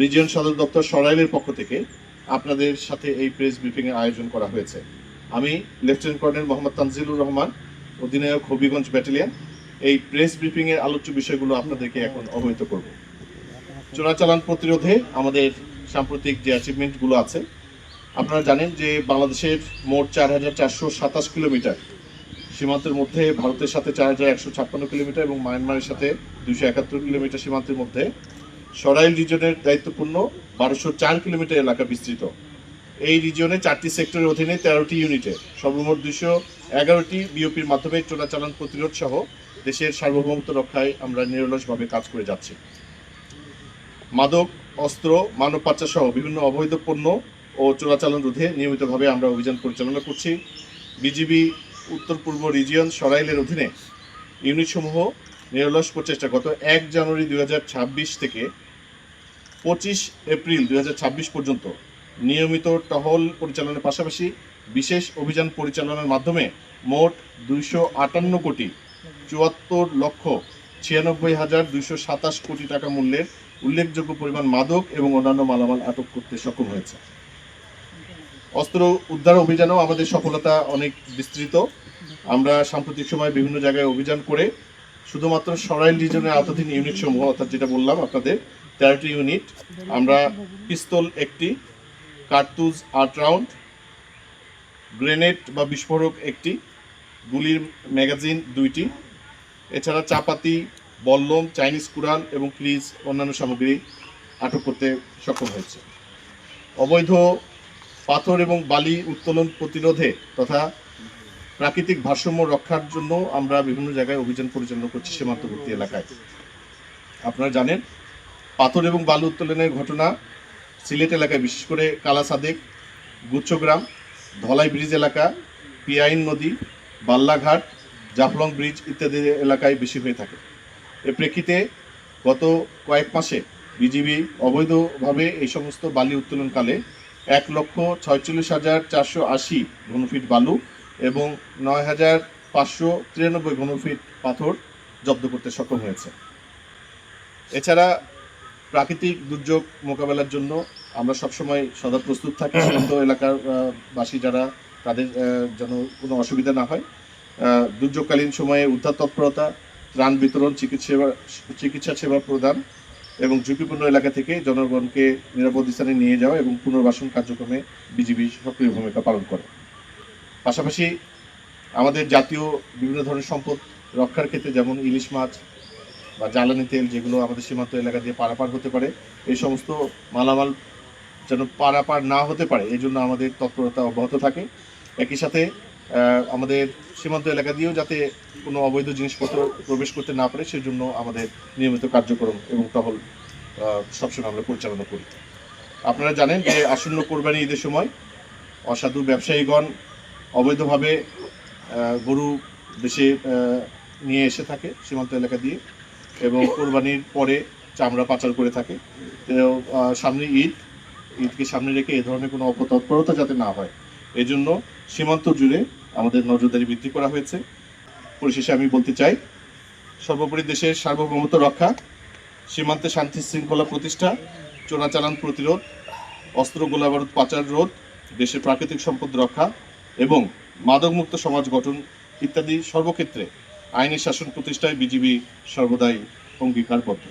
Region সদর দপ্তর সরাইলের পক্ষ থেকে আপনাদের সাথে এই প্রেস ব্রিফিংয়ের আয়োজন করা হয়েছে। আমি লেফটেন্যান্ট কর্নেল মোহাম্মদ তানজিলুর রহমান, অধিনায়ক হবিগঞ্জ ব্যাটালিয়ন। এই প্রেস ব্রিফিংয়ের আলোচ্য বিষয়গুলো আপনাদেরকে এখন অবহিত করব। চোরাচালান প্রতিরোধে আমাদের সাম্প্রতিক যে অ্যাচিভমেন্টগুলো আছে, আপনারা জানেন যে বাংলাদেশের মোট 4,427 কিলোমিটার সীমান্তের মধ্যে, ভারতের সাথে 4,156 কিলোমিটার এবং মায়ানমারের সাথে 271 কিলোমিটার সীমান্তের মধ্যে সরাইল রিজনের দায়িত্বপূর্ণ 1204 কিলোমিটার এলাকা বিস্তৃত। এই রিজনে 4টি সেক্টরের অধীনে 13টি ইউনিটে সর্বমোট 211টি বিওপির মাধ্যমে চোরাচালান প্রতিরোধ সহ দেশের সার্বভৌমত্ব রক্ষায় আমরা নিরলসভাবে কাজ করে যাচ্ছি। মাদক, অস্ত্র, মানব পাচার সহ বিভিন্ন অবৈধ পণ্য ও চোরাচালান রোধে নিয়মিতভাবে আমরা অভিযান পরিচালনা করছি। বিজিবি উত্তর পূর্ব রিজিয়ন সরাইলের অধীনে ইউনিটসমূহ নিরলস প্রচেষ্টা গত 1 জানুয়ারি 2026 থেকে 25 এপ্রিল 2026 পর্যন্ত নিয়মিত টহল পরিচালনার পাশাপাশি বিশেষ অভিযান পরিচালনার মাধ্যমে মোট 258,74,96,227 কোটি টাকা মূল্যের উল্লেখযোগ্য পরিমাণ মাদক এবং অন্যান্য মালামাল আটক করতে সক্ষম হয়েছে। অস্ত্র উদ্ধার অভিযানেও আমাদের সফলতা অনেক বিস্তৃত। আমরা সাম্প্রতিক সময়ে বিভিন্ন জায়গায় অভিযান করে শুধুমাত্র সরাইল রিজনের আওতাধীন ইউনিট সমূহ, অর্থাৎ যেটা বললাম আপনাদের 13টি ইউনিট, আমরা পিস্তল 1টি, কার্তুজ 8 রাউন্ড, গ্রেনেড বা বিস্ফোরক 1টি, গুলির ম্যাগাজিন 2টি, এছাড়া চাপাতি, বল্লম, চাইনিজ কুড়াল এবং ক্রিজ অন্যান্য সামগ্রী আটক করতে সক্ষম হয়েছে। অবৈধ পাথর এবং বালি উত্তোলন প্রতিরোধে তথা প্রাকৃতিক ভারসাম্য রক্ষার জন্য আমরা বিভিন্ন জায়গায় অভিযান পরিচালনা করছি সীমান্তবর্তী এলাকায়। আপনারা জানেন, পাথর এবং বালু উত্তোলনের ঘটনা সিলেট এলাকায়, বিশেষ করে কালা সাদেক, গুচ্ছগ্রাম, ধলাই ব্রিজ এলাকা, পিয়াইন নদী, বাল্লাঘাট, জাফলং ব্রিজ ইত্যাদি এলাকায় বেশি হয়ে থাকে। এর প্রেক্ষিতে গত কয়েক মাসে বিজিবি অবৈধভাবে এই সমস্ত বালি উত্তোলনকালে 1,46,480 ঘনফিট বালু এবং 9,593 ঘনফিট পাথর জব্দ করতে সক্ষম হয়েছে। এছাড়া প্রাকৃতিক দুর্যোগ মোকাবেলার জন্য আমরা সবসময় সদা প্রস্তুত থাকি। সীমান্ত এলাকার বাসী যারা, তাদের যেন কোনো অসুবিধা না হয়। দুর্যোগকালীন সময়ে উদ্ধার তৎপরতা, ত্রাণ বিতরণ, চিকিৎসা সেবা প্রদান এবং ঝুঁকিপূর্ণ এলাকা থেকে জনগণকে নিরাপদ স্থানে নিয়ে যাওয়া এবং পুনর্বাসন কার্যক্রমে বিজিবি সক্রিয় ভূমিকা পালন করে। পাশাপাশি আমাদের জাতীয় বিভিন্ন ধরনের সম্পদ রক্ষার ক্ষেত্রে, যেমন ইলিশ মাছ বা জ্বালানি তেল, যেগুলো আমাদের সীমান্ত এলাকা দিয়ে পারাপার হতে পারে, এই সমস্ত মালামাল যেন পারাপার না হতে পারে এই জন্য আমাদের তৎপরতা অব্যাহত থাকে। একই সাথে আমাদের সীমান্ত এলাকা দিয়েও যাতে কোনো অবৈধ জিনিসপত্র প্রবেশ করতে না পারে সেজন্য আমাদের নিয়মিত কার্যক্রম এবং টহল সবসময় আমরা পরিচালনা করি। আপনারা জানেন যে আসন্ন কোরবানি ঈদের সময় অসাধু ব্যবসায়ীগণ অবৈধভাবে গরু দেশে নিয়ে এসে থাকে সীমান্ত এলাকা দিয়ে এবং কোরবানির পরে চামড়া পাচার করে থাকে। তো সামনে ঈদকে সামনে রেখে এ ধরনের কোনো অপতৎপরতা যাতে না হয় এজন্য সীমান্ত জুড়ে আমাদের নজরদারি বৃদ্ধি করা হয়েছে। পরিশেষে আমি বলতে চাই, সর্বোপরি দেশের সার্বভৌমত্ব রক্ষা, সীমান্তে শান্তি শৃঙ্খলা প্রতিষ্ঠা, চোরাচালান প্রতিরোধ, অস্ত্র গোলাবারুদ পাচার রোধ, দেশের প্রাকৃতিক সম্পদ রক্ষা এবং মাদকমুক্ত সমাজ গঠন ইত্যাদি সর্বক্ষেত্রে আইনের শাসন প্রতিষ্ঠায় বিজিবি সর্বদাই অঙ্গীকারবদ্ধ।